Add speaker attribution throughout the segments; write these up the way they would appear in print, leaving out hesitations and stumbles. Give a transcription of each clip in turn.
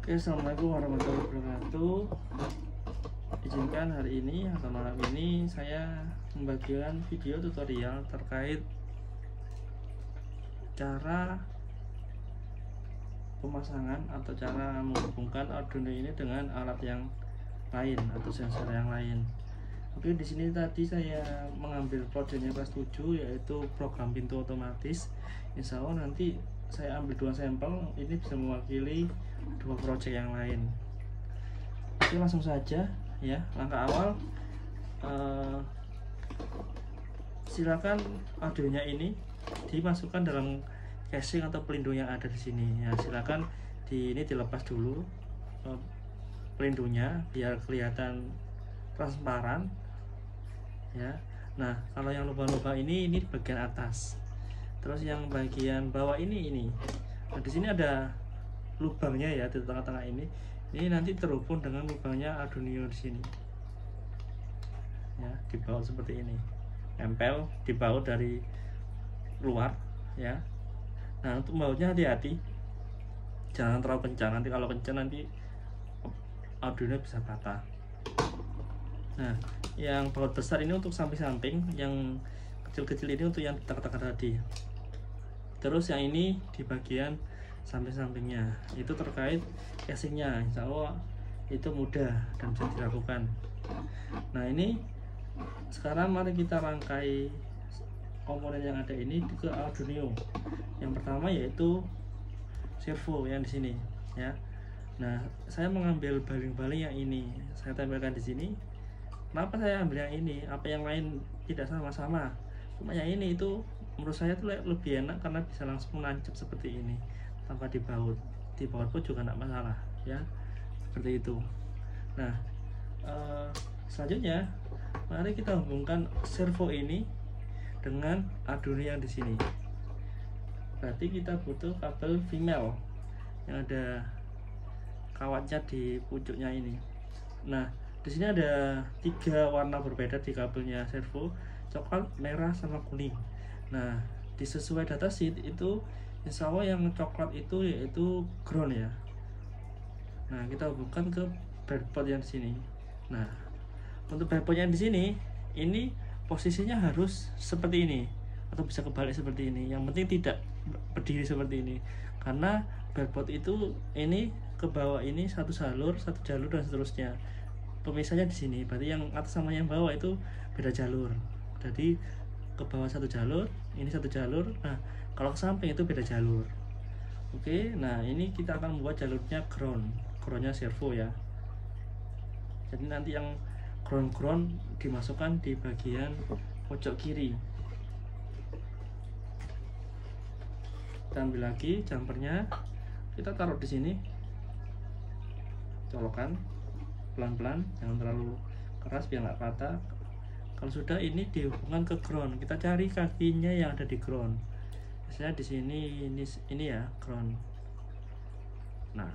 Speaker 1: Oke, assalamualaikum warahmatullahi wabarakatuh. Izinkan hari ini atau malam ini saya membagikan video tutorial terkait cara pemasangan atau cara menghubungkan Arduino ini dengan alat yang lain atau sensor yang lain. Oke, di sini tadi saya mengambil projectnya kelas 7 yaitu program pintu otomatis. Insya Allah nanti saya ambil 2 sampel, ini bisa mewakili 2 project yang lain. Oke, langsung saja ya. Langkah awal, silakan Arduino ini dimasukkan dalam casing atau pelindung yang ada di sini ya. Silakan ini dilepas dulu pelindungnya biar kelihatan transparan ya. Nah, kalau yang lubang-lubang ini di bagian atas. Terus yang bagian bawah ini. Nah, di sini ada lubangnya ya di tengah-tengah ini. Ini nanti terhubung dengan lubangnya Arduino di sini. Ya, dibaut seperti ini. Nempel dibaut dari luar ya. Nah, untuk bautnya hati-hati. Jangan terlalu kencang, nanti kalau kencang nanti Arduino bisa patah. Nah, yang baut besar ini untuk samping-samping, yang kecil-kecil ini untuk yang tengah-tengah tadi. Terus yang ini di bagian samping-sampingnya itu terkait casingnya. Insya Allah itu mudah dan bisa dilakukan. Nah, ini sekarang mari kita rangkai komponen yang ada ini ke Arduino. Yang pertama yaitu servo yang di sini ya. Nah, saya mengambil baling-baling yang ini, saya tempelkan di sini. Kenapa saya ambil yang ini? Apa yang lain tidak sama-sama? Cuma yang ini itu menurut saya tuh lebih enak karena bisa langsung nancep seperti ini tanpa dibaut. Dibaut pun juga tidak masalah ya, seperti itu. Nah, selanjutnya mari kita hubungkan servo ini dengan Arduino yang di sini. Berarti kita butuh kabel female yang ada kawatnya di pucuknya ini. Nah, di sini ada 3 warna berbeda di kabelnya servo, coklat, merah, sama kuning. Nah, sesuai datasheet itu insya Allah yang coklat itu yaitu ground ya. Nah, kita hubungkan ke breadboard yang di sini. Nah, untuk breadboard yang di sini, ini posisinya harus seperti ini atau bisa kebalik seperti ini. Yang penting tidak berdiri seperti ini, karena breadboard itu ini ke bawah ini satu jalur dan seterusnya. Pemisahnya di sini, berarti yang atas sama yang bawah itu beda jalur. Jadi ke bawah satu jalur, ini satu jalur. Nah, kalau ke samping itu beda jalur. Oke, nah ini kita akan membuat jalurnya groundnya servo ya. Jadi nanti yang ground dimasukkan di bagian pojok kiri. Kita ambil lagi jumpernya, kita taruh di sini, colokan pelan-pelan, jangan terlalu keras biar nggak patah. Kalau sudah ini dihubungkan ke ground, kita cari kakinya yang ada di ground. Misalnya di sini ini ya ground. Nah,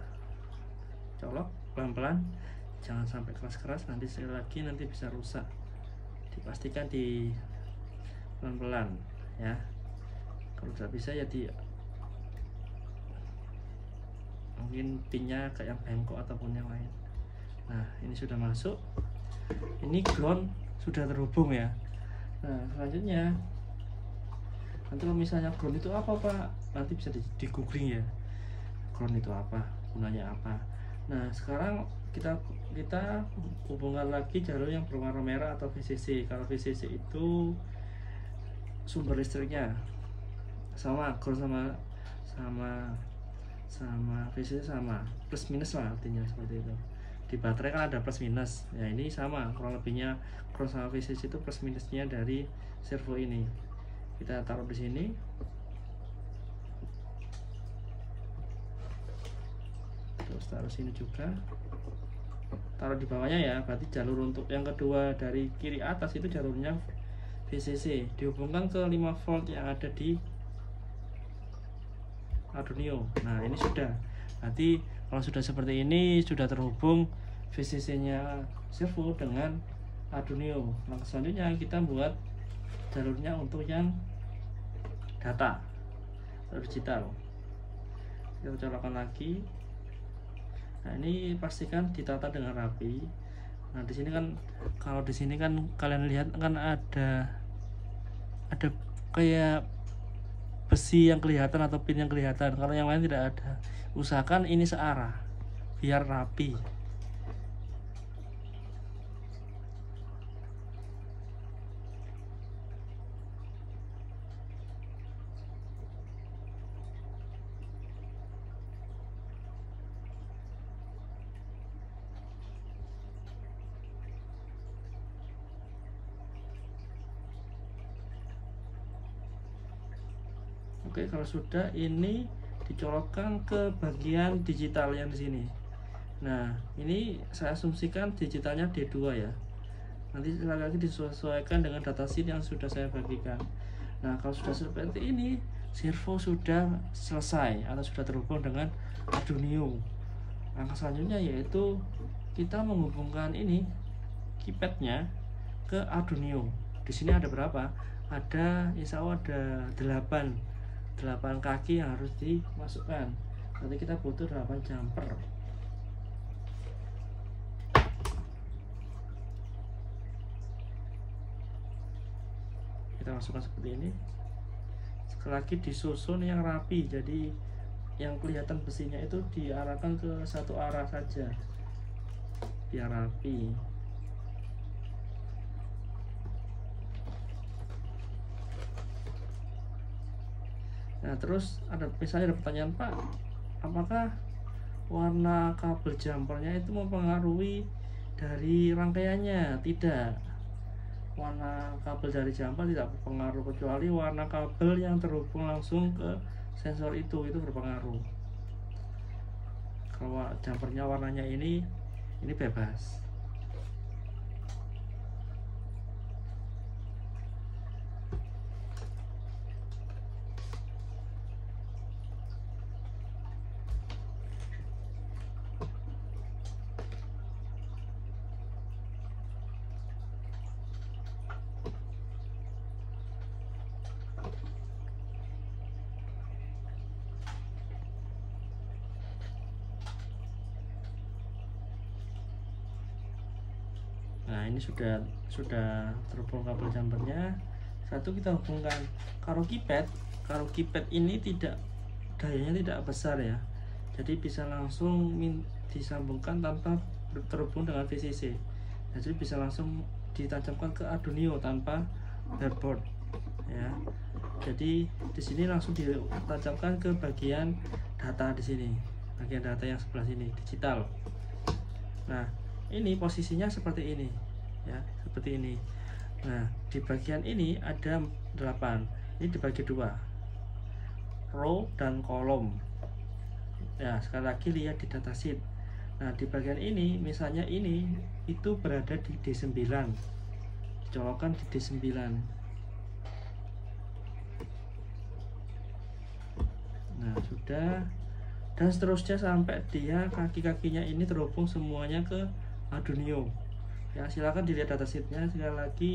Speaker 1: colok pelan-pelan, jangan sampai keras-keras, nanti sekali lagi nanti bisa rusak. Dipastikan di pelan-pelan ya. Kalau tidak bisa ya mungkin pinnya kayak yang bengkok ataupun yang lain. Nah, ini sudah masuk, ini ground sudah terhubung ya. Nah, selanjutnya nanti kalau misalnya ground itu apa Pak, nanti bisa di googling ya, ground itu apa, gunanya apa. Nah, sekarang kita hubungkan lagi jalur yang berwarna merah atau VCC. Kalau VCC itu sumber listriknya sama, ground sama VCC sama, plus minus lah artinya seperti itu. Di baterai kan ada plus minus ya, ini sama kurang lebihnya. Ground sama VCC itu plus minusnya dari servo ini. Kita taruh di sini, terus taruh sini juga, taruh di bawahnya ya. Berarti jalur untuk yang kedua dari kiri atas itu jalurnya VCC, dihubungkan ke 5 volt yang ada di Arduino. Nah, ini sudah, berarti kalau sudah seperti ini sudah terhubung VCC nya servo dengan Arduino. Nah, selanjutnya kita buat jalurnya untuk yang data atau digital. Kita colokkan lagi, Nah, ini pastikan ditata dengan rapi. Nah, di sini kan, kalau di sini kan kalian lihat kan ada kayak besi yang kelihatan atau pin yang kelihatan. Kalau yang lain tidak ada. Usahakan ini searah biar rapi. Oke, kalau sudah, ini dicolokkan ke bagian digital yang di sini. Nah, ini saya asumsikan digitalnya D2 ya. Nanti sekali lagi disesuaikan dengan datasheet yang sudah saya bagikan. Nah, kalau sudah seperti ini, servo sudah selesai atau sudah terhubung dengan Arduino. Langkah selanjutnya yaitu kita menghubungkan ini keypadnya ke Arduino. Di sini ada berapa? Insya Allah ada 8 kaki yang harus dimasukkan. Nanti kita butuh 8 jumper. Kita masukkan seperti ini. Sekali lagi disusun yang rapi, jadi yang kelihatan besinya itu diarahkan ke satu arah saja biar rapi. Nah, terus misalnya ada pertanyaan, Pak, apakah warna kabel jumpernya itu mempengaruhi dari rangkaiannya? Tidak, warna kabel dari jumper tidak berpengaruh, kecuali warna kabel yang terhubung langsung ke sensor itu berpengaruh. Kalau jumpernya warnanya ini bebas. Nah, ini sudah terhubung kabel jumpernya. Satu kita hubungkan. Kalau keypad ini dayanya tidak besar ya, jadi bisa langsung disambungkan tanpa terhubung dengan VCC. Jadi bisa langsung ditajamkan ke Arduino tanpa breadboard ya. Jadi di sini langsung ditajamkan ke bagian data di sini, bagian data yang sebelah sini digital. Nah, ini posisinya seperti ini ya, seperti ini. Nah, di bagian ini ada 8. Ini dibagi 2, row dan kolom ya. Sekali lagi lihat di datasheet. Nah, di bagian ini misalnya ini itu berada di D9, dicolokkan di D9. Nah, sudah, dan seterusnya sampai dia kaki-kakinya ini terhubung semuanya ke Arduino ya. Silakan dilihat datasheetnya. Sekali lagi,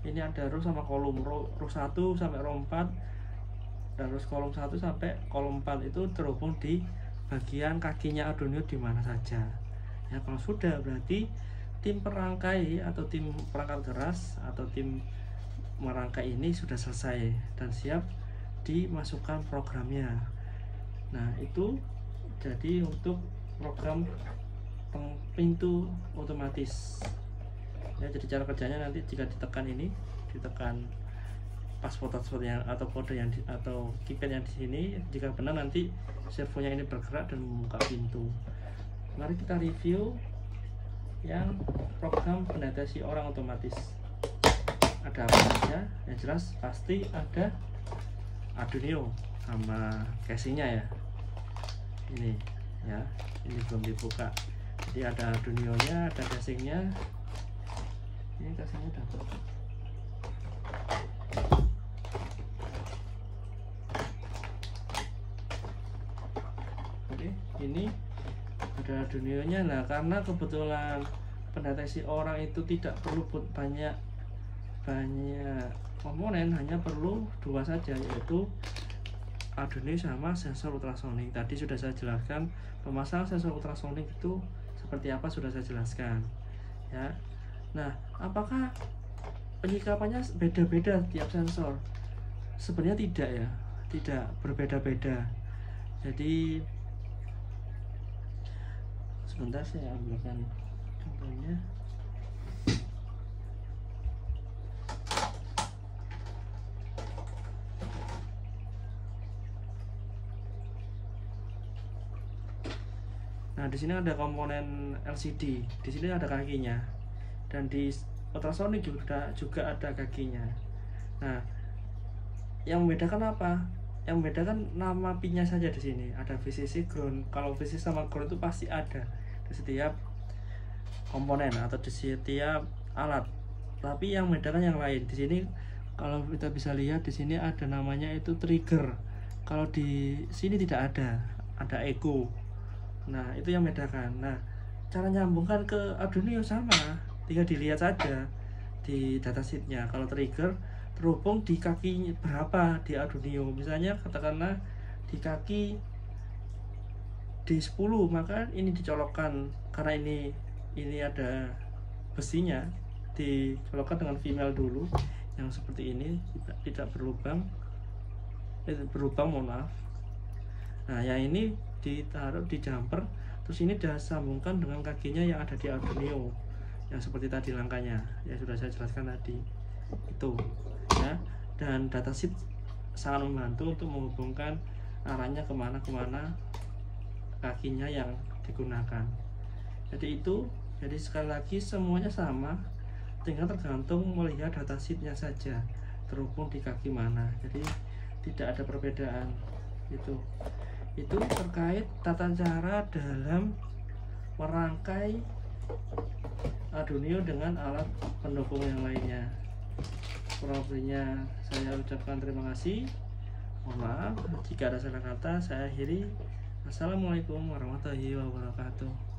Speaker 1: ini ada row sama kolom. Row 1 sampai row 4, dan terus kolom 1 sampai kolom 4 itu terhubung di bagian kakinya Arduino di mana saja ya. Kalau sudah, berarti tim perangkai atau tim perangkat keras atau tim merangkai ini sudah selesai dan siap dimasukkan programnya. Nah, itu jadi untuk program pintu otomatis ya. Jadi cara kerjanya nanti jika ditekan password yang atau kode yang atau keypad yang di sini, jika benar nanti servonya ini bergerak dan membuka pintu. Mari kita review yang program pendeteksi orang otomatis. Ada apa saja? Yang jelas pasti ada Arduino sama casingnya ya. Ini ya, ini belum dibuka. Jadi ada Arduino nya, ada casingnya. Ini casingnya dapat. Oke, ini ada Arduino nya. Nah, karena kebetulan pendeteksi orang itu tidak perlu banyak komponen, hanya perlu 2 saja, yaitu Arduino sama sensor ultrasonik. Tadi sudah saya jelaskan pemasangan sensor ultrasonik itu seperti apa, sudah saya jelaskan ya. Nah, apakah penyikapannya beda-beda tiap sensor? Sebenarnya tidak ya, tidak berbeda-beda. Jadi sebentar saya ambilkan contohnya. Nah, di sini ada komponen LCD, di sini ada kakinya, dan di ultrasonic juga ada kakinya. Nah, yang membedakan apa? Yang membedakan nama pinnya saja di sini. Ada VCC, ground. Kalau VCC sama ground itu pasti ada di setiap komponen atau di setiap alat. Tapi yang membedakan yang lain. Di sini kalau kita bisa lihat di sini ada namanya itu trigger. Kalau di sini tidak ada, ada echo. Nah, itu yang membedakan. Nah, cara nyambungkan ke Arduino sama, tinggal dilihat saja di datasheetnya. Kalau trigger terhubung di kaki berapa di Arduino, misalnya katakanlah di kaki D10, maka ini dicolokkan karena ini ada besinya, dicolokkan dengan female dulu yang seperti ini, tidak berlubang, mohon maaf. Nah, yang ini ditaruh di jumper, terus ini disambungkan dengan kakinya yang ada di Arduino yang seperti tadi langkahnya yang sudah saya jelaskan tadi itu ya. Dan datasheet sangat membantu untuk menghubungkan arahnya kemana kakinya yang digunakan. Jadi sekali lagi semuanya sama, tinggal tergantung melihat datasheetnya saja terhubung di kaki mana, jadi tidak ada perbedaan. Itu terkait tata cara dalam merangkai Arduino dengan alat pendukung yang lainnya. Kurang lebihnya saya ucapkan terima kasih. Mohon maaf jika ada salah kata, saya akhiri. Assalamualaikum warahmatullahi wabarakatuh.